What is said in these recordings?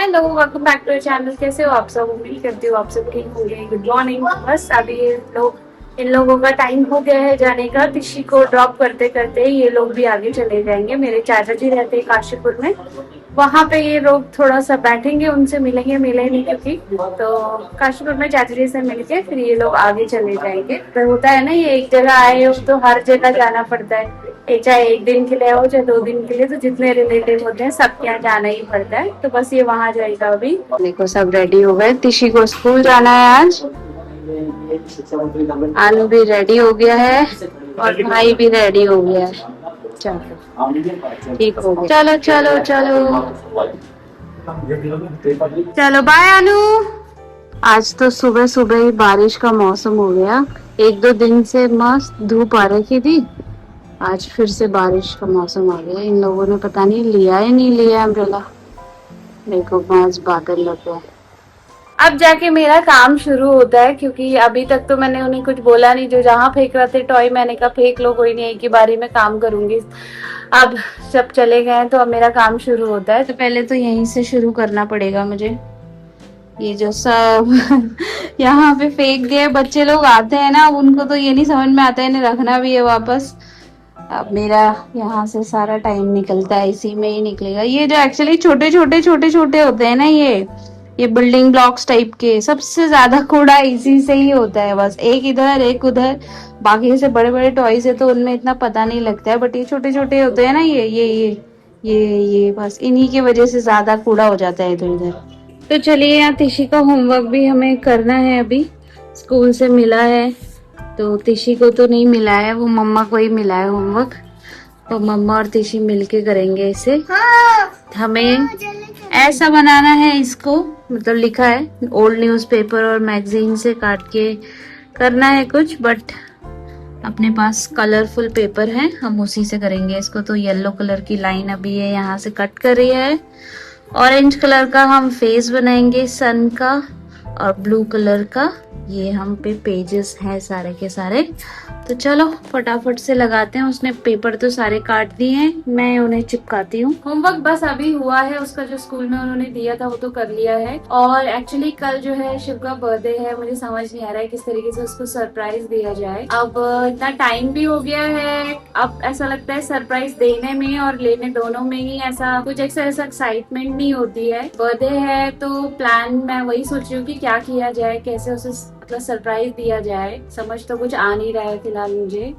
Hello, welcome back to channel. कैसे हो आप सब? उम्मीद करती हूँ आप सब ठीक होंगे। Good morning. बस अभी इन लोगों का टाइम हो गया है जाने का। तिशी को ड्रॉप करते करते ये लोग भी आगे चले जाएंगे। मेरे चाचा जी रहते हैं काशीपुर में, वहाँ पे ये लोग थोड़ा सा बैठेंगे, उनसे मिलेंगे। मिले नहीं क्योंकि तो काशीपुर में चाचा जी से मिलके फिर ये लोग आगे चले जाएंगे। तो होता है ना, ये एक जगह आए हो तो हर जगह जाना पड़ता है। चाहे एक दिन के लिए हो चाहे 2 दिन के लिए, तो जितने रिलेटिव होते हैं सबके यहाँ जाना ही पड़ता है। तो बस ये वहां जाएगा अभी। देखो सब रेडी हो गए। तिशी को स्कूल जाना है आज। आलू भी रेडी हो गया है और भाई भी रेडी हो गया है। चलो ठीक हो गया। चलो चलो चलो चलो, बाय आलू। आज तो सुबह सुबह ही बारिश का मौसम हो गया। 1-2 दिन से मस्त धूप आ रखी थी, आज फिर से बारिश का मौसम आ गया। इन लोगों ने पता नहीं लिया है नहीं लिया अम्ब्रेला। देखो आज बादल लग गया। अब जाके मेरा काम शुरू होता है, क्योंकि अभी तक तो मैंने उन्हें कुछ बोला नहीं। जो जहाँ फेंक रहे थे टॉय, मैंने कहा फेंक लो, कोई नहीं, एक ही बारी में काम करूंगी। अब सब चले गए तो अब मेरा काम शुरू होता है। तो पहले तो यहीं से शुरू करना पड़ेगा मुझे। ये जो सब यहाँ पे फेंक गए बच्चे लोग आते हैं ना, उनको तो ये नहीं समझ में आता है इन्हें रखना भी है वापस। अब मेरा यहाँ से सारा टाइम निकलता है, इसी में ही निकलेगा। ये जो एक्चुअली छोटे छोटे होते हैं ना, ये बिल्डिंग ब्लॉक्स टाइप के, सबसे ज्यादा कूड़ा इसी से ही होता है। बस एक इधर एक उधर। बाकी से बड़े बड़े टॉयज है तो उनमें इतना पता नहीं लगता है, बट ये छोटे छोटे होते हैं ना, ये बस इन्हीं की वजह से ज्यादा कूड़ा हो जाता है इधर उधर। तो चलिए, यहाँ तिशी का होमवर्क भी हमें करना है। अभी स्कूल से मिला है, तो तिशी को तो नहीं मिला है, वो मम्मा को ही मिला है होमवर्क। तो मम्मा और तिशी मिलके करेंगे इसे। हमें ऐसा बनाना है इसको, मतलब लिखा है ओल्ड न्यूज़पेपर और मैगजीन से काट के करना है कुछ, बट अपने पास कलरफुल पेपर है, हम उसी से करेंगे इसको। तो येलो कलर की लाइन अभी ये यहाँ से कट कर रही है। ऑरेंज कलर का हम फेस बनाएंगे सन का, और ब्लू कलर का ये हम पे पेजेस हैं सारे के सारे। तो चलो फटाफट से लगाते हैं। उसने पेपर तो सारे काट दिए हैं, मैं उन्हें चिपकाती हूँ। होमवर्क बस अभी हुआ है, उसका जो स्कूल में उन्होंने दिया था वो तो कर लिया है। और एक्चुअली कल जो है शिव का बर्थडे है, मुझे समझ नहीं आ रहा है किस तरीके से उसको सरप्राइज दिया जाए। अब इतना टाइम भी हो गया है, अब ऐसा लगता है सरप्राइज देने में और लेने दोनों में ही ऐसा कुछ ऐसा एक्साइटमेंट नहीं होती है। बर्थडे है तो प्लान मैं वही सोच रही हूँ कि क्या किया जाए, कैसे उसे मतलब सरप्राइज दिया जाए। समझ तो कुछ आ नहीं रहा है फिलहाल मुझे।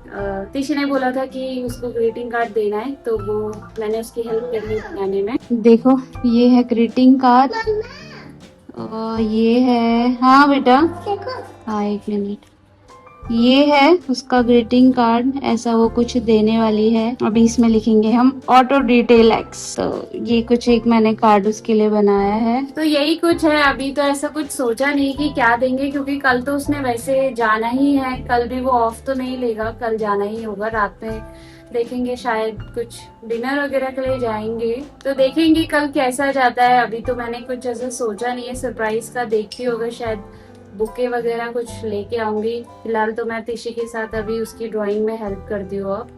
तिशी ने बोला था कि उसको ग्रीटिंग कार्ड देना है, तो वो मैंने उसकी हेल्प करी है बनाने में। देखो ये है ग्रीटिंग कार्ड, और ये है, हाँ बेटा, हाँ 1 मिनट, ये है उसका ग्रीटिंग कार्ड। ऐसा वो कुछ देने वाली है। अभी इसमें लिखेंगे हम ऑटो डिटेल एक्स। तो ये कुछ एक मैंने कार्ड उसके लिए बनाया है। तो यही कुछ है। अभी तो ऐसा कुछ सोचा नहीं कि क्या देंगे, क्योंकि कल तो उसने वैसे जाना ही है। कल भी वो ऑफ तो नहीं लेगा, कल जाना ही होगा। रात में देखेंगे, शायद कुछ डिनर वगैरह के लिए जाएंगे, तो देखेंगे कल कैसा जाता है। अभी तो मैंने कुछ ऐसा सोचा नहीं है सरप्राइज का। देखती होगा शायद बुके वगैरह कुछ लेके आऊंगी। फिलहाल तो मैं तिशी के साथ अभी उसकी ड्राइंग में हेल्प करती हूँ। अब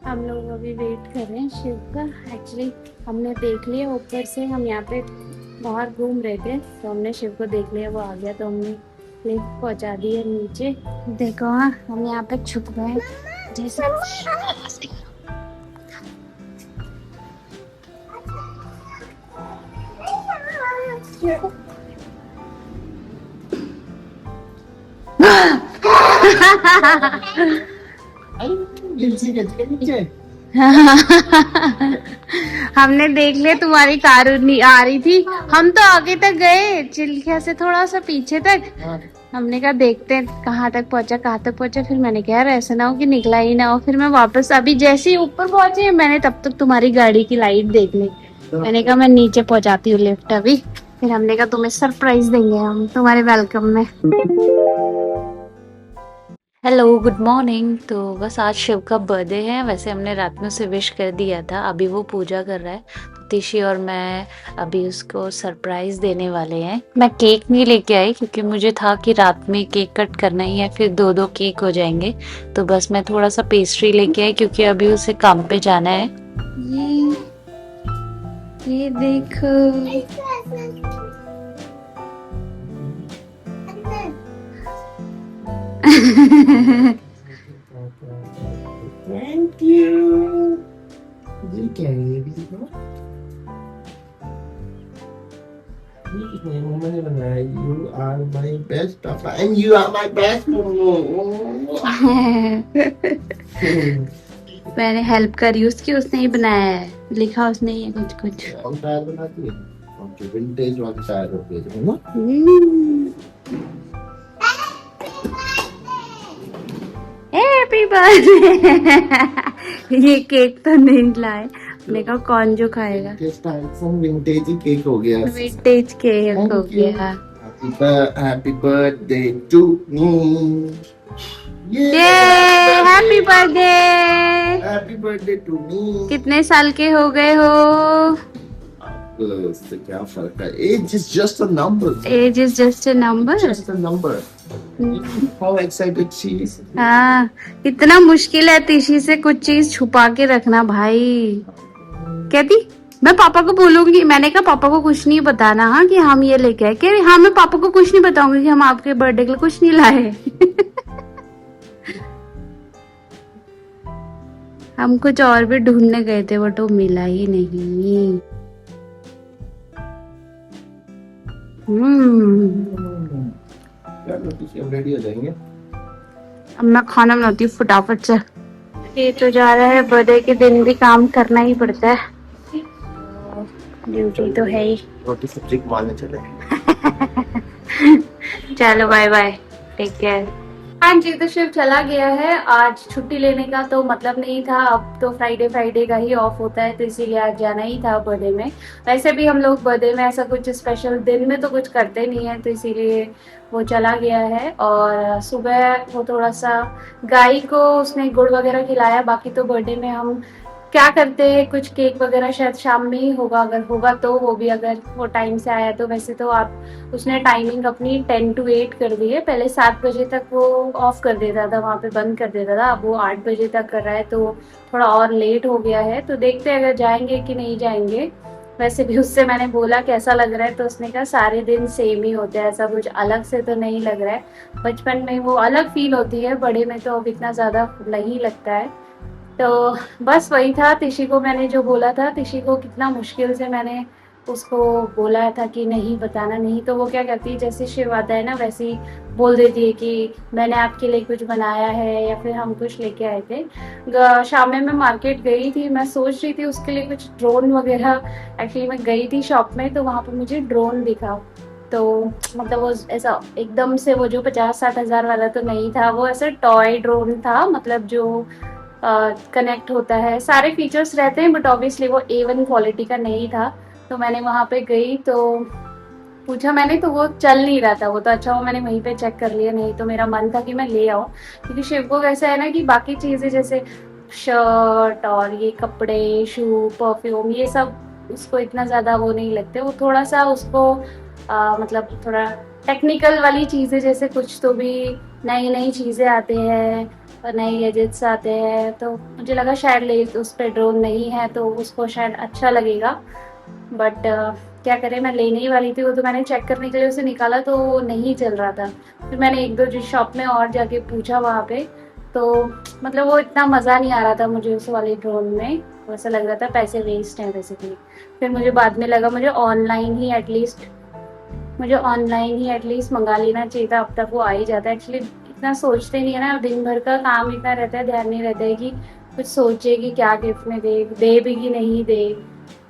हम लोग अभी वेट कर रहे हैं शिव का। एक्चुअली हमने देख लिया ऊपर से, हम यहाँ पे बाहर घूम रहे थे तो हमने शिव को देख लिया, वो आ गया तो हमने लिफ्ट पहुँचा दी है नीचे। देखो हाँ, हम यहाँ पे छुप गए जैसे। हमने देख लिया तुम्हारी कार आ रही थी, हम तो आगे तक गए चिल्किया से थोड़ा सा पीछे तक। हमने कहा देखते हैं कहाँ तक पहुंचा। फिर मैंने कहा यार ऐसा ना हो कि निकला ही ना हो। फिर मैं वापस अभी जैसे ही ऊपर पहुंचे, मैंने तब तक तुम्हारी गाड़ी की लाइट देख ली। मैंने कहा मैं नीचे पहुंचाती हूँ लिफ्ट अभी। फिर हमने कहा तुम्हें सरप्राइज देंगे हम तुम्हारे वेलकम में। Hello good morning. तो बस आज शिव का बर्थडे है। वैसे हमने रात में उसे विश कर दिया था, अभी वो पूजा कर रहा है। तो तिशी और मैं अभी उसको सरप्राइज देने वाले हैं। मैं केक नहीं लेके आई क्योंकि मुझे था कि रात में केक कट करना ही है, फिर 2-2 केक हो जाएंगे। तो बस मैं थोड़ा सा पेस्ट्री लेके आई क्योंकि अभी उसे काम पे जाना है। ये देखो थैंक यू। ये क्या है ये भी देखो। ये कितने मम्मा ने बनाया। यू आर माई बेस्ट पापा and you are my best मोमो। मैंने हेल्प करी उसकी, उसने ही बनाया है, लिखा उसने ही है कुछ कुछ। हम टायर बनाती है। ओके विंटेज वाली टायर होती है ना। Happy birthday. ये केक तो नहीं लाए, मैंने कहा कौन जो खाएगा। विंटेज ही केक हो गया। विंटेज केक हो गया। Happy birthday to me. ये happy birthday. Happy birthday to me. कितने साल के हो गए हो? उससे क्या फर्क है? Age is just a number. Age is just a number. Just a number. How excited she is. हाँ, इतना मुश्किल है तिशी से कुछ चीज छुपा के रखना भाई। कहती मैं पापा को बोलूंगी, मैंने कहा पापा को कुछ नहीं बताना, हाँ कि हम ये लेके आए। कह रही हाँ मैं पापा को कुछ नहीं बताऊंगी कि हम आपके बर्थडे के लिए कुछ नहीं लाए। हम कुछ और भी ढूंढने गए थे बट वो मिला ही नहीं। रेडी हो जाएंगे। अब मैं खाना बनाती हूँ फटाफट से। ये तो जा रहा है, बर्थडे के दिन भी काम करना ही पड़ता है, ड्यूटी तो है ही। रोटी सब्जी मारने चले। चलो बाय बाय, टेक केयर। हाँ जी, तो शिव चला गया है। आज छुट्टी लेने का तो मतलब नहीं था, अब तो फ्राइडे फ्राइडे का ही ऑफ होता है, तो इसीलिए आज जाना ही था बर्थडे में। वैसे भी हम लोग बर्थडे में ऐसा कुछ स्पेशल दिन में तो कुछ करते नहीं है, तो इसीलिए वो चला गया है। और सुबह वो थोड़ा सा गाय को उसने गुड़ वगैरह खिलाया। बाकी तो बर्थडे में हम क्या करते हैं, कुछ केक वगैरह शायद शाम में ही होगा, अगर होगा तो वो भी, अगर वो टाइम से आया तो। वैसे तो आप उसने टाइमिंग अपनी 10 to 8 कर दी है। पहले 7 बजे तक वो ऑफ कर देता था, वहाँ पे बंद कर देता था। अब वो 8 बजे तक कर रहा है, तो थोड़ा और लेट हो गया है। तो देखते हैं अगर जाएंगे कि नहीं जाएंगे। वैसे भी उससे मैंने बोला कैसा लग रहा है, तो उसने कहा सारे दिन सेम ही होते हैं, ऐसा कुछ अलग से तो नहीं लग रहा है। बचपन में वो अलग फील होती है, बड़े में तो अब इतना ज़्यादा नहीं लगता है। तो बस वही था, तिशी को मैंने जो बोला था, तिशी को कितना मुश्किल से मैंने उसको बोला था कि नहीं बताना, नहीं तो वो क्या करती है, जैसे शिव आता है ना वैसे ही बोल देती है कि मैंने आपके लिए कुछ बनाया है, या फिर हम कुछ लेके आए थे। शाम में मैं मार्केट गई थी, मैं सोच रही थी उसके लिए कुछ ड्रोन वगैरह। एक्चुअली मैं गई थी शॉप में, तो वहाँ पर मुझे ड्रोन दिखा। तो मतलब वो ऐसा एकदम से वो जो 50-60 हज़ार वाला तो नहीं था, वो ऐसा टॉय ड्रोन था, मतलब जो कनेक्ट होता है, सारे फीचर्स रहते हैं, बट ऑब्वियसली वो A1 क्वालिटी का नहीं था। तो मैंने वहाँ पे गई तो पूछा मैंने, तो वो चल नहीं रहा था वो, तो अच्छा वो मैंने वहीं पे चेक कर लिया, नहीं तो मेरा मन था कि मैं ले आऊँ। क्योंकि शिव को कैसा है ना कि बाकी चीज़ें जैसे शर्ट और ये कपड़े, शू, परफ्यूम, ये सब उसको इतना ज़्यादा वो नहीं लगते। वो थोड़ा सा उसको मतलब थोड़ा टेक्निकल वाली चीज़ें, जैसे कुछ तो भी नई नई चीज़ें आते हैं और नए गैजेट्स आते हैं, तो मुझे लगा शायद ले, उस पर ड्रोन नहीं है तो उसको शायद अच्छा लगेगा। बट क्या करें, मैं लेने ही वाली थी वो, तो मैंने चेक करने के लिए उसे निकाला तो वो नहीं चल रहा था। फिर मैंने एक दो शॉप में और जाके पूछा वहाँ पे, तो मतलब वो इतना मज़ा नहीं आ रहा था मुझे उस वाले ड्रोन में। वैसा लग रहा था पैसे वेस्ट हैं बेसिकली। फिर मुझे बाद में लगा मुझे ऑनलाइन ही एटलीस्ट मंगा लेना चाहिए था, अब तक वो आ ही जाता है। एक्चुअली इतना सोचते नहीं है ना, दिन भर का काम इतना रहता है, ध्यान नहीं रहता है कि कुछ सोचे कि क्या गिफ्ट में दे भी कि नहीं दे।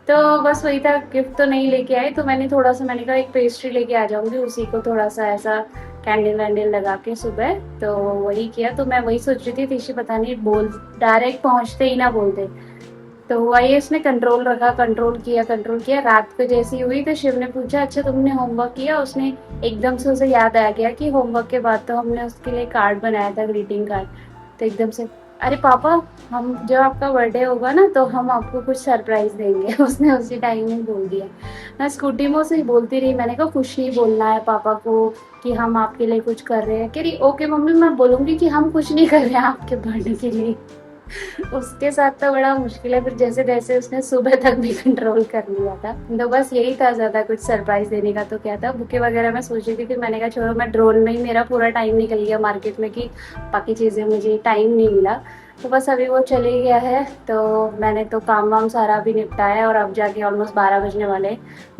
तो बस वही था, गिफ्ट तो नहीं लेके आए, तो मैंने थोड़ा सा, मैंने कहा एक पेस्ट्री लेके आ जाऊंगी, उसी को थोड़ा सा ऐसा कैंडल वैंडल लगा के सुबह, तो वही किया। तो मैं वही सोच रही थी तिशी पता नहीं बोल डायरेक्ट पहुंचते ही ना बोल दे, तो वही उसने कंट्रोल रखा, कंट्रोल किया। रात को जैसी हुई तो शिव ने पूछा अच्छा तुमने होमवर्क किया, उसने एकदम से उसे याद आ गया कि होमवर्क के बाद तो हमने उसके लिए कार्ड बनाया था, ग्रीटिंग कार्ड। तो एकदम से अरे पापा, हम जब आपका बर्थडे होगा ना तो हम आपको कुछ सरप्राइज देंगे। उसने उसी टाइम में बोल दिया। मैं स्कूटी में उसे बोलती रही, मैंने कहा कुछ नहीं बोलना है पापा को कि हम आपके लिए कुछ कर रहे हैं। कह रही ओके मम्मी, मैं बोलूंगी कि हम कुछ नहीं कर रहे हैं आपके बर्थडे के लिए। उसके साथ तो बड़ा मुश्किल है, फिर जैसे जैसे उसने सुबह तक भी कंट्रोल कर लिया था। तो बस यही था, ज्यादा कुछ सरप्राइज देने का तो क्या था। बुके वगैरह मैं सोच रही थी, फिर मैंने कहा छोड़ो, मैं ड्रोन में ही मेरा पूरा टाइम निकल गया मार्केट में, कि बाकी चीजें मुझे टाइम नहीं मिला। तो बस अभी वो चले गया है, तो मैंने तो काम वाम सारा भी निपटाया, और अब जाके ऑलमोस्ट 12 बजने वाले।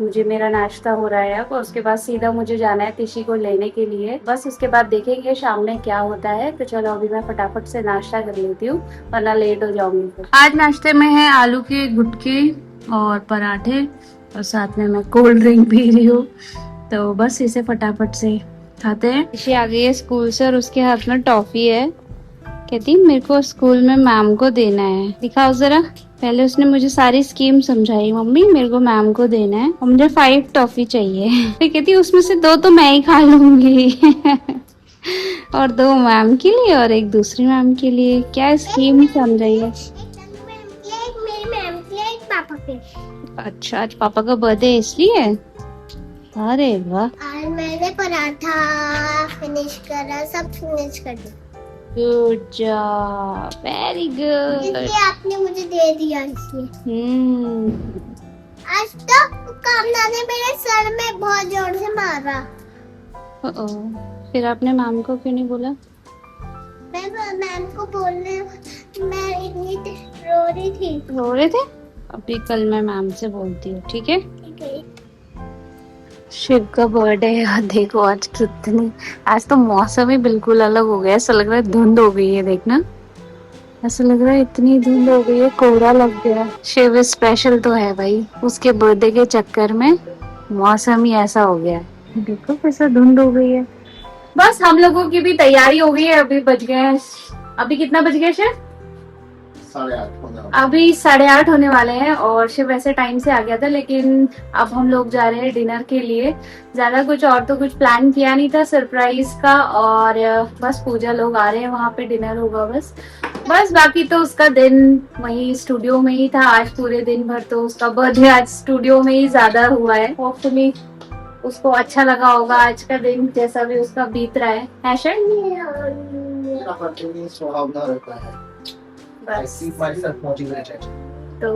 मुझे मेरा नाश्ता हो रहा है अब, और उसके बाद सीधा मुझे जाना है तिशी को लेने के लिए। बस उसके बाद देखेंगे शाम में क्या होता है। तो चलो अभी मैं फटाफट से नाश्ता कर लेती हूँ, वरना लेट हो जाऊंगी फिर। आज नाश्ते में है आलू के गुटके और पराठे, और साथ में मैं कोल्ड ड्रिंक पी रही हूँ। तो बस इसे फटाफट से खाते हैं। तिशी आ गई है स्कूल से, और उसके हाथ में टॉफी है। कहती मेरे को स्कूल में मैम को देना है। दिखाओ जरा। पहले उसने मुझे सारी स्कीम समझाई, मम्मी मेरे को मैम को देना है और मुझे 5 टॉफी चाहिए। फिर कहती उसमें से 2 तो मैं ही खा लूंगी। और 2 मैम के लिए और 1 दूसरी मैम के लिए। क्या स्कीम समझाई है? एक मेरी मैम के लिए, एक पापा के। अच्छा, आज पापा का बर्थडे है इसलिए। अरे वाह। आज मैंने पराठा फिनिश करा, सब फिनिश कर दिया। Good job, very good. इसलिए आपने मुझे दे दिया इसलिए। आज तो कामना ने मेरे सर में बहुत जोर से मारा। फिर आपने मैम को क्यों नहीं बोला? मैं मैम को बोलने, मैं इतनी रो रही थी। रो रहे थे? अभी कल मैं मैम से बोलती हूँ, ठीक है? ठीक है। शिव का बर्थडे है, देखो आज कितनी, आज तो मौसम ही बिल्कुल अलग हो गया। ऐसा लग रहा है धुंध हो गई है, देखना। ऐसा लग रहा है इतनी धुंध हो गई है, कोहरा लग गया। शिव स्पेशल तो है भाई, उसके बर्थडे के चक्कर में मौसम ही ऐसा हो गया है। देखो कैसा धुंध हो गई है। बस हम लोगों की भी तैयारी हो गई है। अभी बज गए हैं, अभी कितना बज गया शिव? 8:30 होने वाला। अभी 8:30 होने वाले हैं, और शिव वैसे टाइम से आ गया था, लेकिन अब हम लोग जा रहे हैं डिनर के लिए। ज्यादा कुछ और तो कुछ प्लान किया नहीं था सरप्राइज का, और बस पूजा लोग आ रहे हैं, वहाँ पे डिनर होगा बस। बाकी तो उसका दिन वही स्टूडियो में ही था आज पूरे दिन भर। तो उसका बर्थडे आज स्टूडियो में ही ज्यादा हुआ है। होपफुली उसको अच्छा लगा होगा आज का दिन, जैसा भी उसका बीत रहा है शर? मेरा हर स्वभाव ना रहता है। I keep myself motivated. तो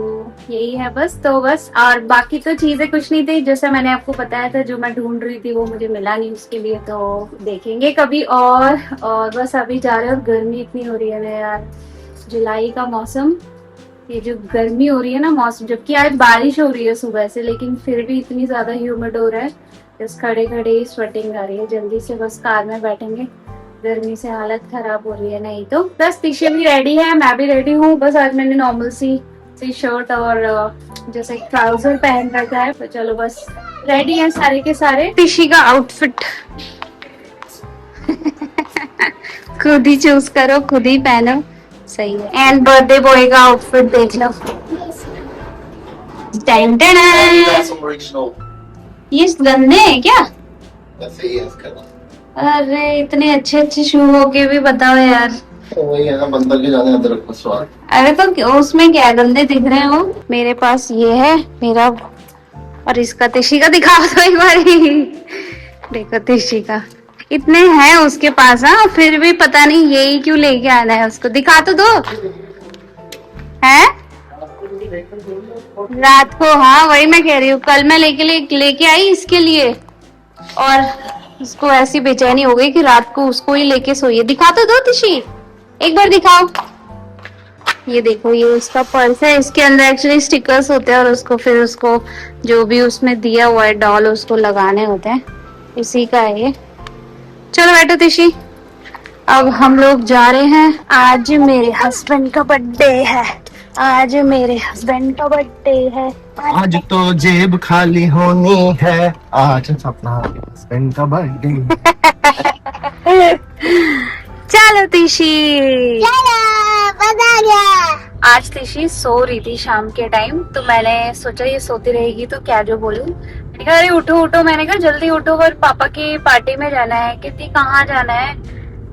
यही है बस। तो बस, और बाकी तो चीजें कुछ नहीं थी, जैसे मैंने आपको बताया था, जो मैं ढूंढ रही थी वो मुझे मिला नहीं। उसके लिए तो देखेंगे कभी और बस अभी जा रहे हैं। और गर्मी इतनी हो रही है ना यार, जुलाई का मौसम, ये जो गर्मी हो रही है ना मौसम, जबकि आज बारिश हो रही है सुबह से, लेकिन फिर भी इतनी ज्यादा ह्यूमिड हो रहा है, बस खड़े खड़े ही स्वेटिंग आ रही है। जल्दी से बस कार में बैठेंगे, गर्मी से हालत खराब हो रही है। नहीं तो बस तिशा भी रेडी है, मैं भी रेडी हूँ। बस आज मैंने नॉर्मल सी शर्ट और जैसे ट्राउजर पहन रखा है। तो चलो बस रेडी है सारे के सारे। तिशी का आउटफिट खुद ही चूज करो, खुद ही पहनो, सही है। एंड बर्थडे बॉय का आउटफिट देख लो। Ton ton. That's original. ये गंदे हैं क्या? That's it, yes, करना। अरे इतने अच्छे अच्छे शू होके भी बताओ यार। तो वही है ना, बंदर के जाने अदरक का स्वाद। अरे तो उसमें क्या गंदे दिख रहे हो? मेरे पास ये है मेरा, और इसका तिशी का दिखाओ तो एक बार। देखो तिशी का, इतने हैं उसके पास। हाँ, फिर भी पता नहीं यही क्यों लेके आना है उसको। दिखा तो दो। है रात को, हाँ वही मैं कह रही हूँ, कल मैं लेके आई इसके लिए, और उसको ऐसी बेचैनी हो गई कि रात को उसको ही लेके सोइए। दिखा तो दो तिशी, एक बार दिखाओ। ये देखो, ये उसका पर्स है, इसके अंदर एक्चुअली स्टिकर्स होते हैं, और उसको फिर उसको जो भी उसमें दिया हुआ है डॉल, उसको लगाने होते हैं, उसी का है ये। चलो बैठो तिशी, अब हम लोग जा रहे हैं। आज मेरे हस्बैंड का बर्थडे है, आज मेरे हस्बैंड का बर्थडे है। आज तो जेब खाली होनी है, आज अपना हस्बैंड का बर्थडे। चलो तिशी, चलो बता गया। आज तिशी सो रही थी शाम के टाइम, तो मैंने सोचा ये सोती रहेगी तो क्या जो बोलूं। मैंने कहा अरे उठो उठो, मैंने कहा जल्दी उठो, और पापा की पार्टी में जाना है। कहती कहाँ जाना है?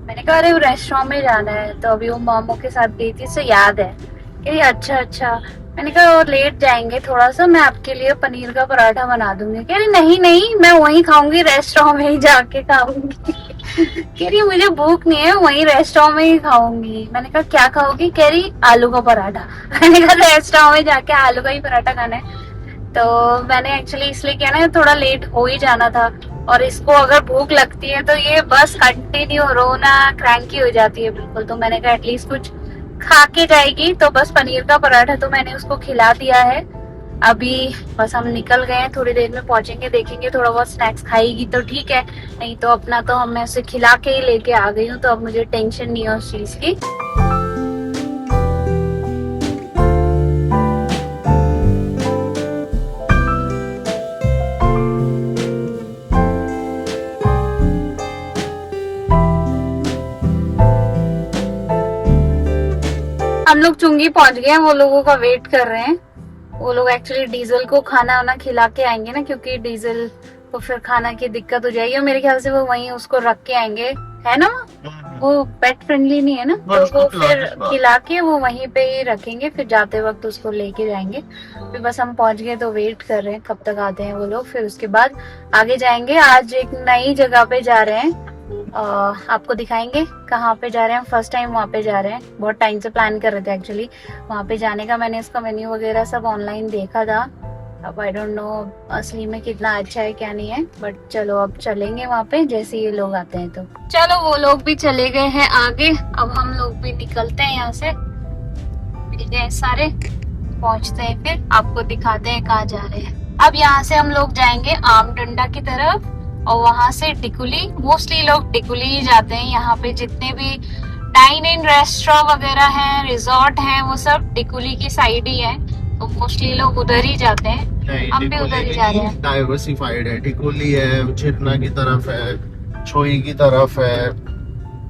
मैंने कहा अरे रेस्टोरेंट में जाना है। तो अभी वो मामू के साथ गई थी, से याद है। कहती अच्छा अच्छा। मैंने कहा और लेट जाएंगे थोड़ा सा, मैं आपके लिए पनीर का पराठा बना दूंगी। कह रही नहीं नहीं, मैं वहीं खाऊंगी, रेस्टोरेंट में ही जाके खाऊंगी। कह रही मुझे भूख नहीं है, वहीं रेस्टोरेंट में ही खाऊंगी। मैंने कहा क्या खाओगी? कह रही आलू का पराठा। मैंने कहा रेस्टोरेंट में जाके आलू का ही पराठा खाना है। तो मैंने एक्चुअली इसलिए किया ना, थोड़ा लेट हो ही जाना था, और इसको अगर भूख लगती है तो ये बस कंटिन्यू रोना, क्रैंकी हो जाती है बिल्कुल। तो मैंने कहा एटलीस्ट कुछ खा के जाएगी, तो बस पनीर का पराठा तो मैंने उसको खिला दिया है। अभी बस हम निकल गए हैं, थोड़ी देर में पहुंचेंगे, देखेंगे थोड़ा बहुत स्नैक्स खाएगी तो ठीक है, नहीं तो अपना तो मैं उसे खिला के ही लेके आ गई हूँ, तो अब मुझे टेंशन नहीं है उस चीज की। हम लोग चुंगी पहुंच गए हैं, वो लोगों का वेट कर रहे हैं। वो लोग एक्चुअली डीजल को खाना वाना खिला के आएंगे ना, क्योंकि डीजल को फिर खाना की दिक्कत हो जाएगी, और मेरे ख्याल से वो वहीं उसको रख के आएंगे, है ना? वो पेट फ्रेंडली नहीं है ना, तो वो फिर खिला के वो वहीं पे ही रखेंगे, फिर जाते वक्त उसको लेके जाएंगे। फिर बस हम पहुंच गए, तो वेट कर रहे हैं कब तक आते हैं वो लोग, फिर उसके बाद आगे जाएंगे। आज एक नई जगह पे जा रहे हैं, आपको दिखाएंगे कहाँ पे जा रहे हैं। फर्स्ट टाइम वहाँ पे जा रहे हैं, बहुत टाइम से प्लान कर रहे थे एक्चुअली वहाँ पे जाने का। मैंने इसका मेन्यू वगैरह सब ऑनलाइन देखा था, अब आई डोंट नो असली में कितना अच्छा है क्या नहीं है, बट चलो अब चलेंगे वहाँ पे जैसे ये लोग आते हैं। तो चलो वो लोग भी चले गए हैं आगे, अब हम लोग भी निकलते हैं यहाँ से, मिल गए सारे, पहुँचते हैं, फिर आपको दिखाते हैं कहाँ जा रहे हैं। अब यहाँ से हम लोग जाएंगे आमडंडा की तरफ, और वहां से टिकुली। मोस्टली लोग टिकुली ही जाते हैं, यहाँ पे जितने भी डाइन इन रेस्टोरेंट वगैरह हैं, रिजॉर्ट हैं, वो सब टिकुली की साइड ही है, तो मोस्टली लोग उधर ही जाते हैं। हम भी उधर ही जा रहे हैं। डाइवर्सिफाइड है, टिकुली है, चिटना की तरफ है, छोई की तरफ है,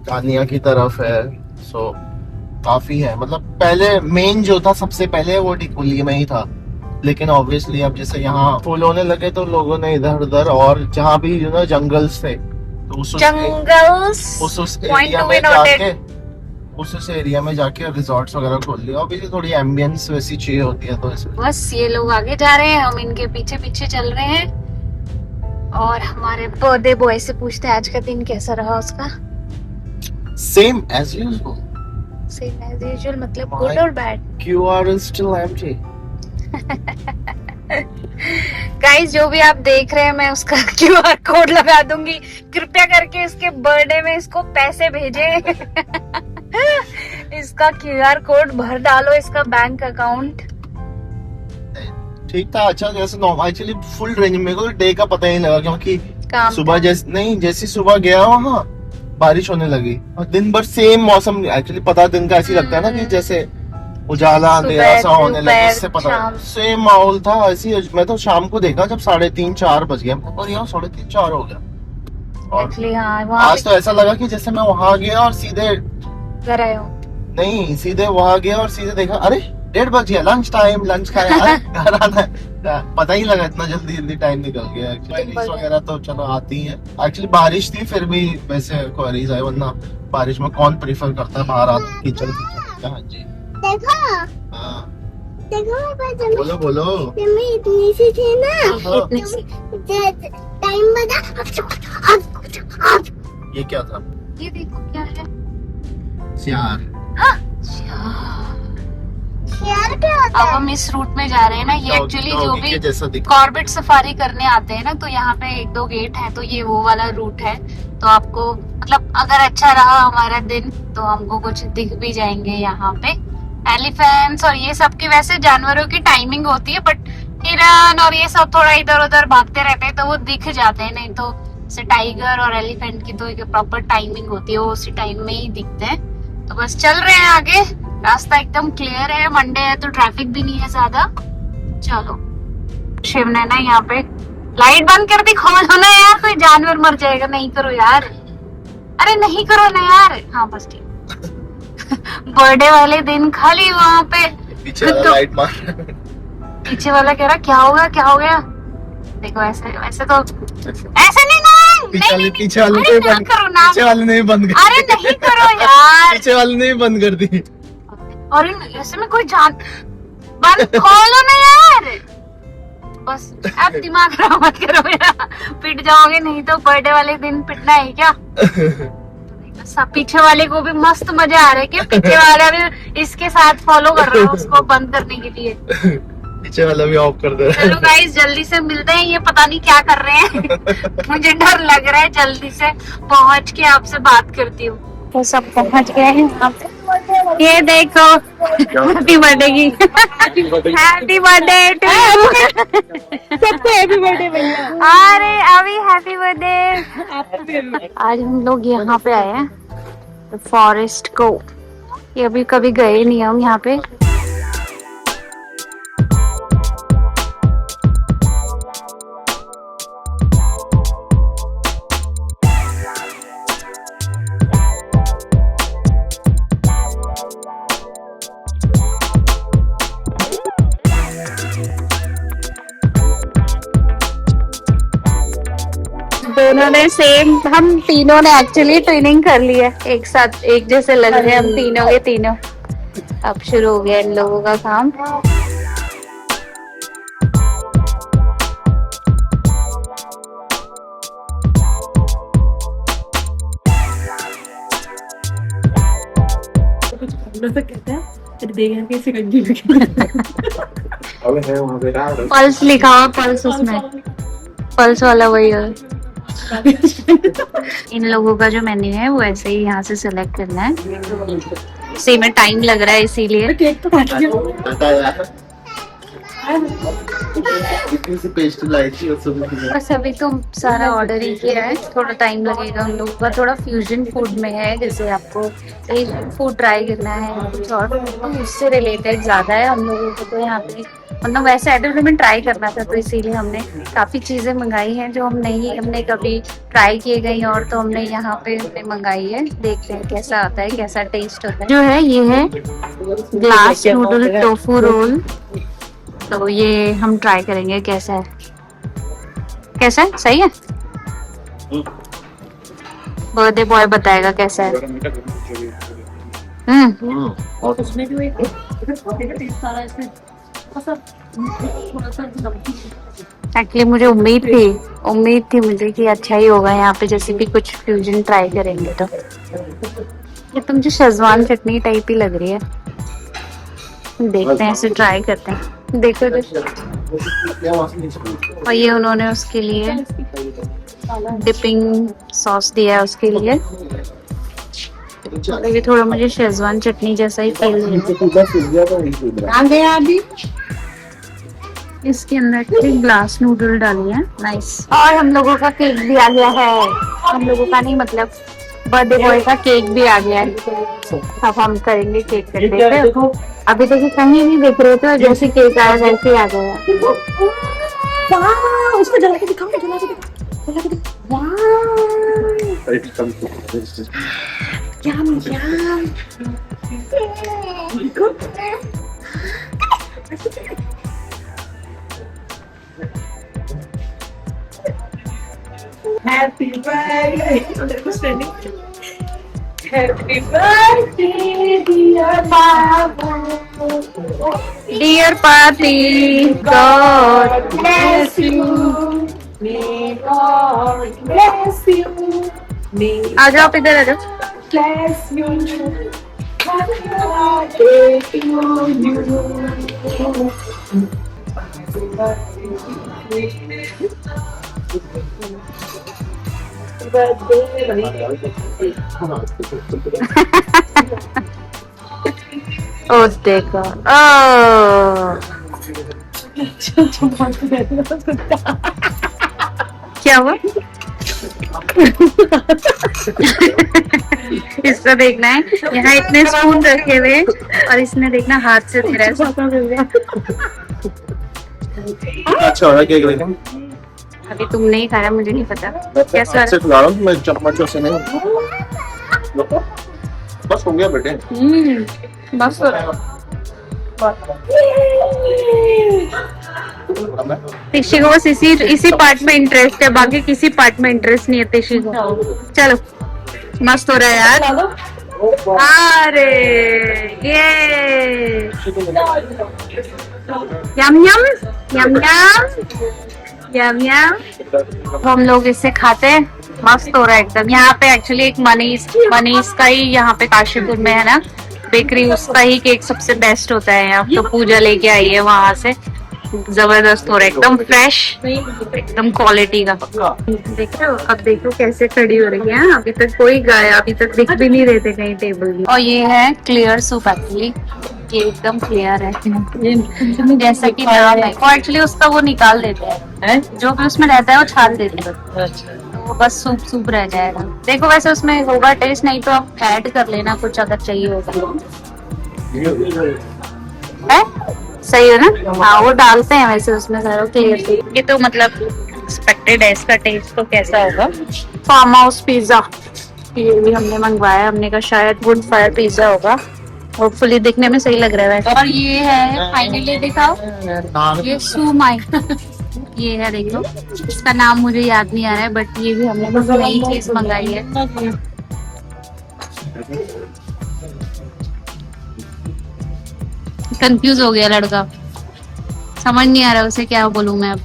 कानिया की तरफ है, सो काफी है। मतलब पहले मेन जो था सबसे पहले वो टिकुली में ही था, लेकिन ऑब्वियसली अब जैसे यहाँ फुल होने लगे तो लोगों ने इधर उधर, और जहाँ भी जंगल्स थे तो उस एरिया में जाके उस एरिया में जाके रिजॉर्ट्स वगैरह खोल लिया। ऑब्वियसली थोड़ी एम्बियंस वैसी चाहिए होती है, तो इसमें बस ये लोग आगे जा रहे हैं, हम इनके पीछे पीछे चल रहे हैं, और हमारे बर्थडे बॉय से पूछते हैं आज का दिन कैसा रहा उसका। Same as usual. Same as usual मतलब गुड और bad? QR is still empty. Guys जो भी आप देख रहे हैं, मैं उसका QR कोड लगा दूंगी, कृपया करके इसके बर्थडे में इसको पैसे भेजें। इसका QR कोड भर डालो, इसका बैंक अकाउंट। ठीक था, अच्छा जैसे एक्चुअली फुल रेंज में को डे का पता ही नहीं लगा, क्योंकि सुबह जैसी सुबह गया वहाँ बारिश होने लगी, और दिन भर सेम मौसम। एक्चुअली पता दिन का ऐसी लगता है ना कि जैसे उजाला अंधेरा सा होने लगा, इससे पता सेम माहौल था ऐसी। मैं तो शाम को देखा जब 3:30-4 बज गए, और यहाँ 3:30-4 हो गया। और आज तो ऐसा लगा कि जैसे मैं वहाँ गया और सीधे घर आया, नहीं सीधे वहाँ गया और सीधे देखा अरे 1:30 बज गया, लंच टाइम, लंच खाया, घर आना है। पता ही लगा इतना जल्दी टाइम निकल गया। बारिश वगैरह तो चलो आती है, एक्चुअली बारिश थी फिर भी वैसे क्वेरीज आए, वरना बारिश में कौन प्रीफर करता है बाहर आके कीचड़। हाँ जी देखो, बोलो बोलो, इतनी सी थी ना, टाइम बता। ये क्या था? ये देखो क्या है, श्यार। शेयर क्या होता अब है? हम इस रूट में जा रहे हैं ना, ये एक्चुअली जो भी कॉर्बेट सफारी करने आते हैं ना, तो यहाँ पे 1-2 गेट है, तो ये वो वाला रूट है। तो आपको मतलब अगर अच्छा रहा हमारा दिन तो हमको कुछ दिख भी जाएंगे यहाँ पे, एलिफेंट्स और ये सब की वैसे जानवरों की टाइमिंग होती है, बट हिरन और ये सब थोड़ा इधर उधर भागते रहते हैं तो वो दिख जाते हैं, नहीं तो जैसे टाइगर और एलिफेंट की तो एक प्रॉपर टाइमिंग होती है, वो उसी टाइम में ही दिखते हैं। तो बस चल रहे हैं आगे, रास्ता एकदम क्लियर है, मंडे है तो ट्रैफिक भी नहीं है ज्यादा। चलो शिव ने ना यहाँ पे लाइट बंद कर दी, खोलो ना यार, कोई जानवर मर जाएगा। नहीं करो यार, अरे नहीं करो ना यार। हाँ बस ठीक। बर्थडे वाले दिन खाली वहाँ पे पीछे वाला लाइट मार, पीछे वाला कह रहा क्या होगा क्या हो गया। देखो ऐसे वैसे तो ऐसे नहीं ना, पीछे वाले ने बंद करो ना, पीछे वाले ने बंद कर, अरे नहीं करो यार, पीछे वाले ने बंद कर दी। और ऐसे में कोई जान बंद खोलो ना यार। बस आप दिमाग खराब मत करो मेरा, पिट जाओगे नहीं तो बर्थडे वाले दिन पिटना है क्या? सब पीछे वाले को भी मस्त मजा आ रहा है कि पीछे वाला भी इसके साथ फॉलो कर रहा है उसको बंद करने के लिए। पीछे वाला भी ऑफ कर दे। चलो गाइस जल्दी से मिलते हैं, ये पता नहीं क्या कर रहे हैं। मुझे डर लग रहा है, जल्दी से पहुंच के आपसे बात करती हूँ। तो सब पहुंच गए हैं यहाँ पे, ये देखो हैप्पी बर्थडे की, हैप्पी बर्थडे टू सबको, हैप्पी बर्थडे भैया। अरे अभी हैप्पी बर्थडे। आज हम लोग यहाँ पे आए हैं फॉरेस्ट को, ये अभी कभी गए नहीं हम यहाँ पे। दोनों ने सेम, हम तीनों ने एक्चुअली ट्रेनिंग कर ली है एक साथ, एक जैसे लग रहे हैं हम तीनों के तीनों। अब शुरू हो गया इन लोगों का काम। पल्स लिखा हुआ, पल्स उसमें पल्स वाला वही है। इन लोगों का जो मेन्यू है वो ऐसे ही यहाँ से सिलेक्ट करना है। इसी में टाइम लग रहा है इसीलिए। बस अभी तो सारा ऑर्डर ही किया है, थोड़ा टाइम लगेगा। उन लोगों का थोड़ा फ्यूजन फूड में है, जैसे आपको एशियन फूड ट्राई करना है कुछ और, तो उससे रिलेटेड ज्यादा है हम लोगों को। तो यहाँ पे मतलब वैसे एंटरटेनमेंट ट्राई करना था, तो इसीलिए हमने काफी चीजें मंगाई हैं जो हमने कभी ट्राई किए गई, और तो हमने यहाँ पे मंगाई है। देखते हैं कैसा आता है, कैसा टेस्ट होता है। जो है ये है ग्लास नूडल टोफू रोल, तो ये हम ट्राई करेंगे कैसा है। कैसा है, सही है? बर्थडे बॉय बताएगा कैसा है। एक्चुअली मुझे उम्मीद थी मुझे कि अच्छा ही होगा यहाँ पे, जैसे भी कुछ फ्यूजन ट्राई करेंगे तो। ये तो मुझे शेजवान चटनी टाइप ही लग रही है, देखते हैं इसे ट्राई करते हैं। देखो और ये उन्होंने उसके लिए डिपिंग सॉस दिया है उसके लिए। ये थोड़ा मुझे शेजवान चटनी जैसा ही फील आ गया। अभी इसके अंदर ग्लास नूडल डाली है, नाइस। और हम लोगों का केक भी आ गया है, हम लोगों का नहीं मतलब बर्थडे बॉय का केक भी आ गया है। अब हम करेंगे केक कट। अभी तक कहीं नहीं देख रहे थे, जैसे केक आया वैसे आ गया। उसको जला के दिखाओ, जला के दिखाओ। Happy birthday, happy birthday, dear Papa, dear Papi, God bless you, may God bless you, may आ जाओ इधर आ जाओ, bless you, happy birthday to you. ओ देखो, क्या हुआ? इसको देखना है, यहाँ इतने स्पून रखे हुए और इसने देखना हाथ से तेरा अच्छा हो रहा केक लेकिन अभी तुम नहीं खाया, मुझे नहीं पता कैसा अच्छे खिला रहा हूँ मैं, चम्मचों से नहीं। बस हो गया बेटे। बस हो रहा। तिशी को बस इसी पार्ट में इंटरेस्ट है, बाकी किसी पार्ट में इंटरेस्ट नहीं है तिशी को। चलो मस्त हो रहा है यार। अरे ये यम यम यम यम यम यम। हम लोग इससे खाते हैं, मस्त हो रहा है एकदम। यहाँ पे एक्चुअली एक मनीष का ही यहाँ पे काशीपुर में है ना बेकरी, उसका ही केक सबसे बेस्ट होता है। यहाँ तो पूजा लेके आई है वहां से, जबरदस्त हो रहा है, एकदम फ्रेश, एकदम क्वालिटी का। देख रहे हो, अब देखो कैसे खड़ी हो रही है। अभी तक कोई गाय अभी तक दिख भी नहीं रहे थे कहीं टेबल में। और ये है क्लियर सूप एक्चुअली, ये एकदम क्लियर है जैसा कि नाम है। वो एक्चुअली उसका वो निकाल देते हैं, जो भी उसमें रहता है वो छान देते हैं, तो वो बस सूप सूप रह जाएगा। देखो वैसे उसमें होगा टेस्ट, नहीं तो आप ऐड कर लेना कुछ अगर चाहिए होगा। है सही है ना? हाँ वो डालते हैं वैसे उसमें सारा क्लियर। ये तो मतलब एक्सपेक्टेड है इसका टेस्ट तो कैसा होगा। फार्म हाउस पिज्जा ये भी हमने मंगवाया, हमने कहा शायद वुड फायर पिज्जा होगा, होपफुली दिखने में सही लग रहा है। और ये है फाइनली दिखाओ, ये सुमाई ये है, देख लो इसका नाम मुझे याद नहीं आ रहा है, बट ये भी हमने बस नई चीज मंगाई है। कंफ्यूज हो गया लड़का, समझ नहीं आ रहा उसे क्या बोलूं मैं अब।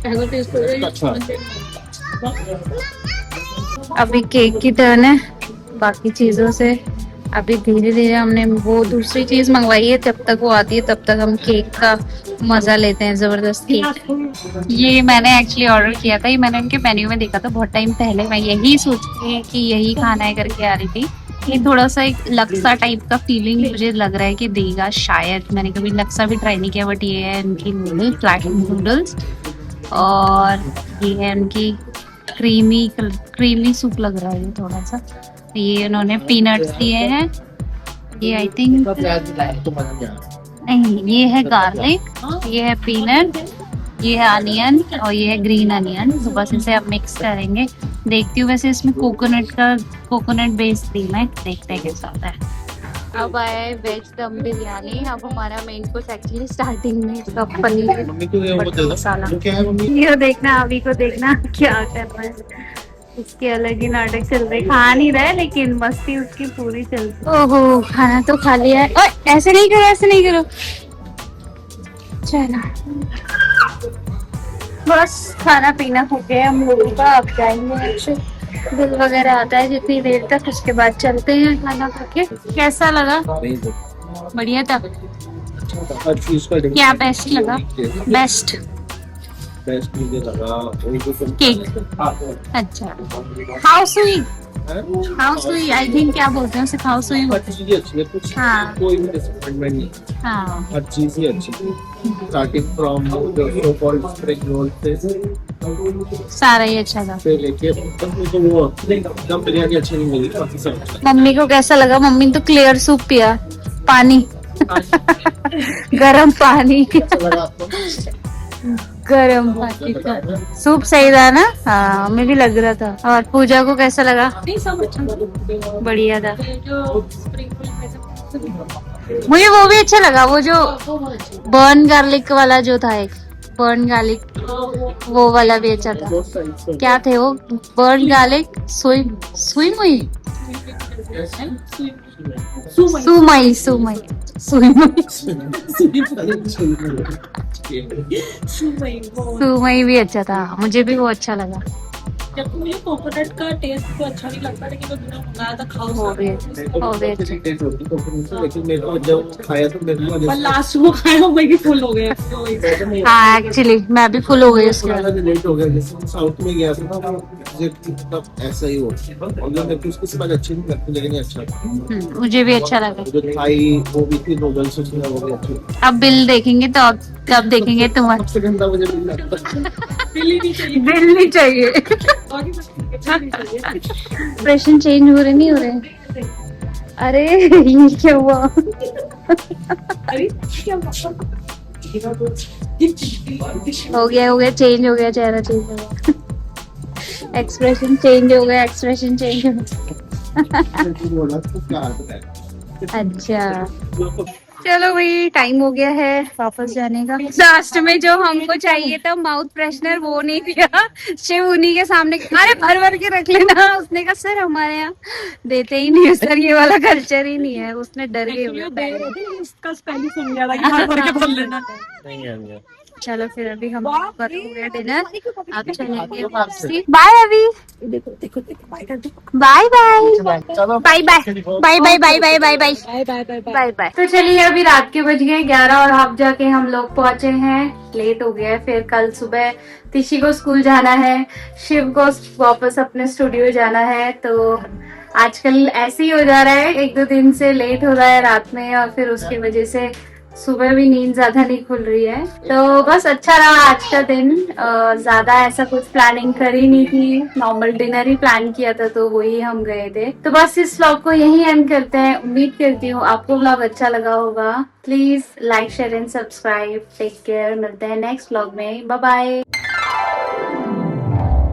अभी केक की टर्न है, बाकी चीजों से अभी धीरे धीरे हमने वो दूसरी चीज मंगवाई है, जब तक वो आती है तब तक हम केक का मजा लेते हैं। जबरदस्त केक ये मैंने एक्चुअली ऑर्डर किया था, ये मैंने उनके मेन्यू में देखा था बहुत टाइम पहले, मैं यही सोचती कि यही खाना है करके आ रही थी। ये थोड़ा सा एक लक्सा टाइप का फीलिंग मुझे लग रहा है कि देगा शायद। मैंने कभी लक्सा भी ट्राई नहीं किया, बट ये है उनकी नूडल, फ्लैट नूडल्स, और ये है उनकी क्रीमी सूप लग रहा है ये थोड़ा सा। ये उन्होंने पीनट्स दिए हैं, ये आई थिंक नहीं, ये है गार्लिक, ये है पीनट, ये है अनियन और ये है ग्रीन अनियन। तो बस इसे अब मिक्स करेंगे। देखती हूँ वैसे इसमें कोकोनट बेस दी मैं, देखते हैं कैसा होता है। अब आया है वेज दम बिरयानी। अब हमारा मेन कोर्स एक्चुअली स्टार्टिंग में इसका पनीर मसाला, ये देखना अभी को देखना क्या कर रहा है, इसके अलग ही नाटक चल रहे। खा नहीं रहा है लेकिन मस्ती उसकी पूरी चल रही। ओहो खाना तो खा लिया है। ओए ऐसे नहीं करो, ऐसे नहीं करो, चलो बस खाना पीना हो गया हम लोगों का। अब जाएंगे अच्छे, बिल वगैरह आता है जितनी देर तक, उसके बाद चलते हैं खाना खा के। कैसा लगा? बढ़िया था। क्या बेस्ट लगा? बेस्ट मुझे लगा केक। अच्छा how sweet, how sweet I think, क्या बोलते हैं उसे, हाउ स्वीट बोलते हैं। चीजें अच्छी है, कुछ हाँ। कोई भी डिसअपॉइंटमेंट नहीं, हाँ हर चीज ही अच्छी है। Starting from so called spring roll से सारा ही अच्छा था। लेके बस मुझे वो दम बिरयानी अच्छी नहीं मिली, बाकी सब अच्छा। मम्मी को कैसा लगा? मम्मी ने तो क्लियर सूप पिया, पानी गरम पानी गरम पानी का सूप सही था ना? हाँ हमें भी लग रहा था। और पूजा को कैसा लगा? बढ़िया था। मुझे वो भी अच्छा लगा, वो जो बर्न गार्लिक वाला जो था, एक बर्न गार्लिक वो वाला भी अच्छा था। क्या थे वो? बर्न गार्लिक सुई मुई सुमई सुमई सुमई भी अच्छा था, मुझे भी वो अच्छा लगा। जब मुझे कोकोनट का टेस्ट तो अच्छा नहीं लगता, लेकिन तो बिना मंगाया था खाओ वो भी लेकिन मेरे को जब खाया तो मेरे को पर लास्ट वो खाया मैं भी फुल हो गया। हाँ एक्चुअली मैं भी फुल हो गई उसके बाद। लेट हो गया, जैसे साउथ में गया था ना, मुझे मतलब ऐसा ही हो। और मेरे को उसके बाद अच्छी नहीं लगती, लेकिन ये अच्छा मुझे भी अच्छा लगा। जो थाई वो भी थी, नूडल्स उसमें वो भी अच्छी। अब बिल देखेंगे तो अब कब देखेंगे तुम्हारा? सबसे गंदा मुझे बिल लगता है। बिल नहीं चाहिए। एक्सप्रेशन चेंज हो रहे नहीं हो रहे? अरे ये क्या हुआ? हो गया चेंज हो गया, चेहरा चेंज हो गया, एक्सप्रेशन चेंज हो गया, एक्सप्रेशन चेंज हो गया। अच्छा चलो भाई टाइम हो गया है वापस जाने का। लास्ट में जो हमको चाहिए था माउथ फ्रेशनर वो नहीं दिया, शिव उन्हीं के सामने अरे भर भर के रख लेना। उसने कहा सर हमारे यहाँ देते ही नहीं है सर, ये वाला कल्चर ही नहीं है। उसने डर गए इसका पहले सुन गया था कि भर भर के बोल लेना। नहीं चलो फिर अभी हम कर हो गया डिनर, अब चलेंगे वापसी। बाय अभी, देखो देखो देखो बाय कर दो। बाय बाय चलो bye bye bye bye bye bye bye bye bye bye bye bye. Bye bye. तो चलिए अभी रात के बज गए 11 और हाफ जाके हम लोग पहुंचे हैं, लेट हो गया। फिर कल सुबह तिशी को स्कूल जाना है, शिव को वापस अपने स्टूडियो जाना है। तो आजकल ऐसे ही हो जा रहा है, एक दो दिन से लेट हो रहा है रात में, और फिर उसकी वजह से सुबह भी नींद ज्यादा नहीं खुल रही है। तो बस अच्छा रहा आज का दिन, ज्यादा ऐसा कुछ प्लानिंग करी नहीं थी, नॉर्मल डिनर ही प्लान किया था, तो वही हम गए थे। तो बस इस व्लॉग को यहीं एंड करते हैं। उम्मीद करती हूँ आपको व्लॉग अच्छा लगा होगा। Please like share and subscribe. Take care, मिलते हैं नेक्स्ट व्लॉग में। Bye bye.